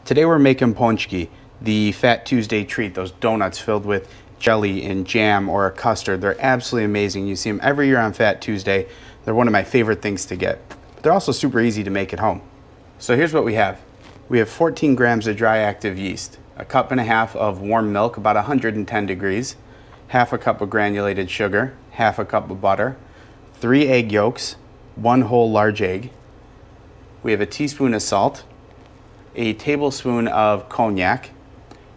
Today we're making Ponzio-key, the Fat Tuesday treat, those donuts filled with jelly and jam or a custard. They're absolutely amazing. You see them every year on Fat Tuesday. They're one of my favorite things to get. But they're also super easy to make at home. So here's what we have. We have 14 grams of dry active yeast, a cup and a half of warm milk, about 110 degrees, half a cup of granulated sugar, half a cup of butter, 3 egg yolks, 1 whole large egg. We have a teaspoon of salt, a tablespoon of cognac,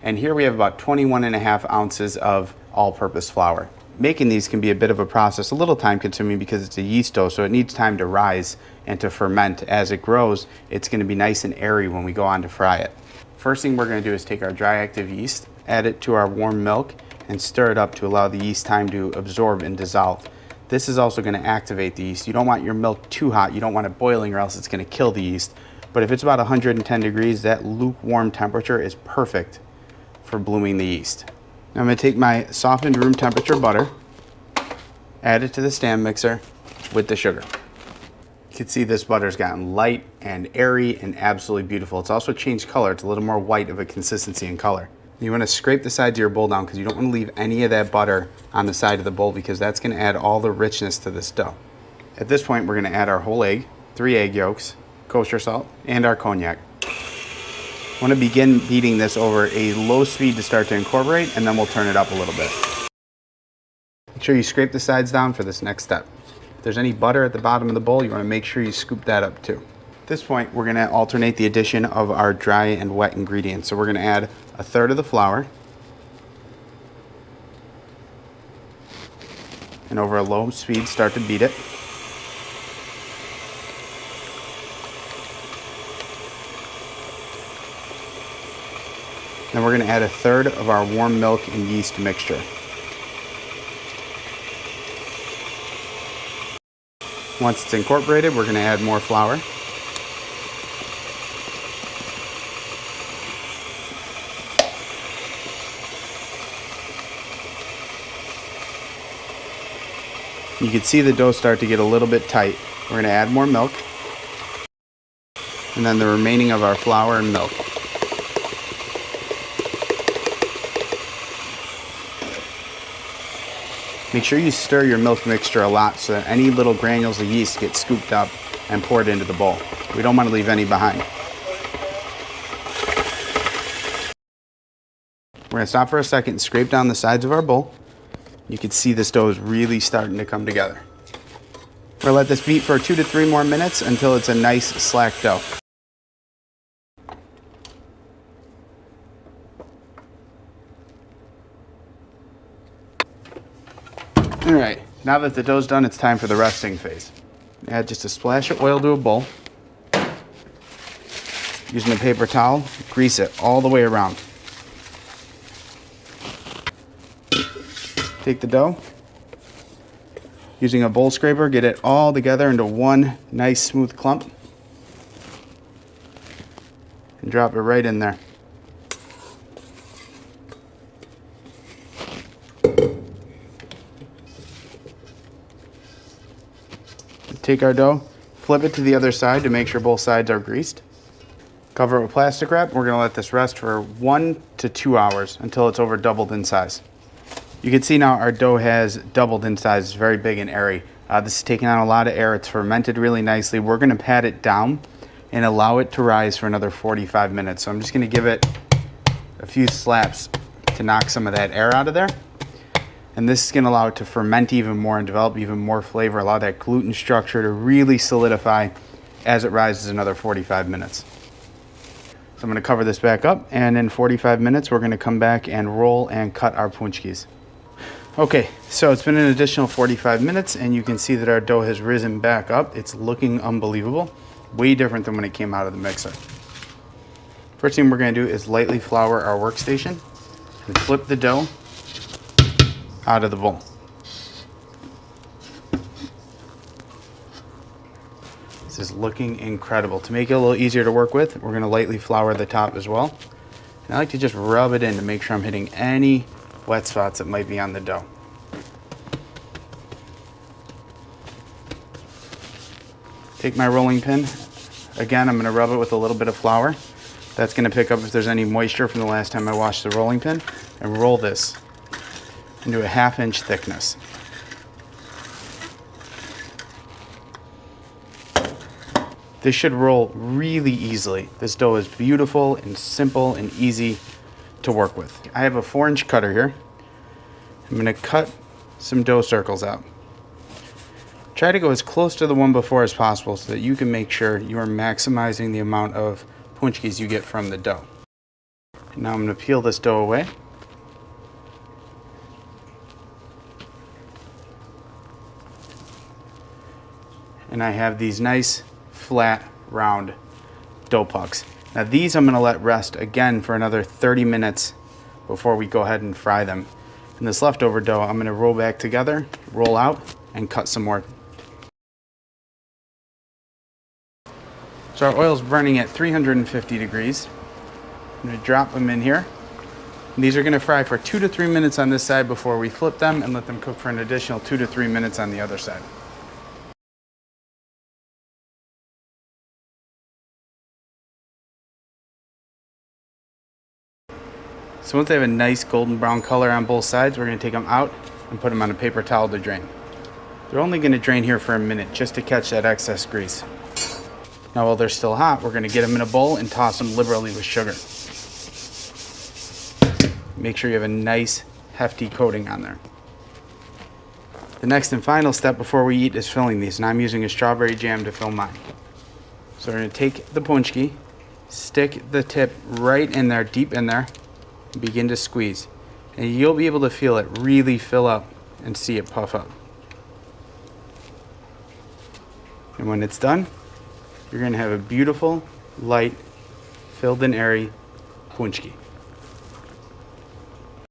and here we have about 21.5 ounces of all-purpose flour. Making these can be a bit of a process, a little time consuming because it's a yeast dough, so it needs time to rise and to ferment. As it grows, it's going to be nice and airy when we go on to fry it. First thing we're going to do is take our dry active yeast, add it to our warm milk, and stir it up to allow the yeast time to absorb and dissolve. This is also going to activate the yeast. You don't want your milk too hot, you don't want it boiling or else it's going to kill the yeast. But if it's about 110 degrees, that lukewarm temperature is perfect for blooming the yeast. Now I'm going to take my softened room temperature butter, add it to the stand mixer with the sugar. You can see this butter's gotten light and airy and absolutely beautiful. It's also changed color. It's a little more white of a consistency and color. You want to scrape the sides of your bowl down because you don't want to leave any of that butter on the side of the bowl because that's going to add all the richness to this dough. At this point, we're going to add our whole egg, 3 egg yolks, kosher salt, and our cognac. I want to begin beating this over a low speed to start to incorporate, and then we'll turn it up a little bit. Make sure you scrape the sides down for this next step. If there's any butter at the bottom of the bowl, you want to make sure you scoop that up too. At this point, we're going to alternate the addition of our dry and wet ingredients. So we're going to add 1/3 of the flour, and over a low speed, start to beat it. Then we're going to add 1/3 of our warm milk and yeast mixture. Once it's incorporated, we're going to add more flour. You can see the dough start to get a little bit tight. We're going to add more milk, and then the remaining of our flour and milk. Make sure you stir your milk mixture a lot so that any little granules of yeast get scooped up and poured into the bowl. We don't want to leave any behind. We're going to stop for a second and scrape down the sides of our bowl. You can see this dough is really starting to come together. We're going to let this beat for 2 to 3 more minutes until it's a nice slack dough. All right, now that the dough's done, it's time for the resting phase. Add just a splash of oil to a bowl. Using a paper towel, grease it all the way around. Take the dough, using a bowl scraper, get it all together into one nice smooth clump, and drop it right in there. Take our dough, flip it to the other side to make sure both sides are greased. Cover it with plastic wrap. We're going to let this rest for 1 to 2 hours until it's over doubled in size. You can see now our dough has doubled in size. It's very big and airy. This is taking on a lot of air. It's fermented really nicely. We're going to pat it down and allow it to rise for another 45 minutes. So I'm just going to give it a few slaps to knock some of that air out of there. And this is going to allow it to ferment even more and develop even more flavor, allow that gluten structure to really solidify as it rises another 45 minutes. So I'm going to cover this back up, and in 45 minutes we're going to come back and roll and cut our Ponzio-keys. Okay, so it's been an additional 45 minutes, and you can see that our dough has risen back up. It's looking unbelievable, way different than when it came out of the mixer. First thing we're going to do is lightly flour our workstation and flip the dough out of the bowl. This is looking incredible. To make it a little easier to work with, we're going to lightly flour the top as well. And I like to just rub it in to make sure I'm hitting any wet spots that might be on the dough. Take my rolling pin. Again, I'm going to rub it with a little bit of flour. That's going to pick up if there's any moisture from the last time I washed the rolling pin, and roll this into a 1/2 inch thickness. This should roll really easily. This dough is beautiful and simple and easy to work with. I have a 4-inch cutter here. I'm going to cut some dough circles out. Try to go as close to the one before as possible so that you can make sure you are maximizing the amount of POONCH-keys you get from the dough. Now I'm going to peel this dough away. And I have these nice flat round dough pucks. Now these I'm going to let rest again for another 30 minutes before we go ahead and fry them. And this leftover dough I'm going to roll back together, roll out, and cut some more. So our oil's burning at 350 degrees. I'm going to drop them in here. And these are going to fry for 2 to 3 minutes on this side before we flip them and let them cook for an additional 2 to 3 minutes on the other side. So once they have a nice golden brown color on both sides, we're going to take them out and put them on a paper towel to drain. They're only going to drain here for a minute just to catch that excess grease. Now while they're still hot, we're going to get them in a bowl and toss them liberally with sugar. Make sure you have a nice hefty coating on there. The next and final step before we eat is filling these, and I'm using a strawberry jam to fill mine. So we're going to take the POONCH-key, stick the tip right in there, deep in there, and begin to squeeze. And you'll be able to feel it really fill up and see it puff up. And when it's done, you're going to have a beautiful, light, filled and airy POONCH-key.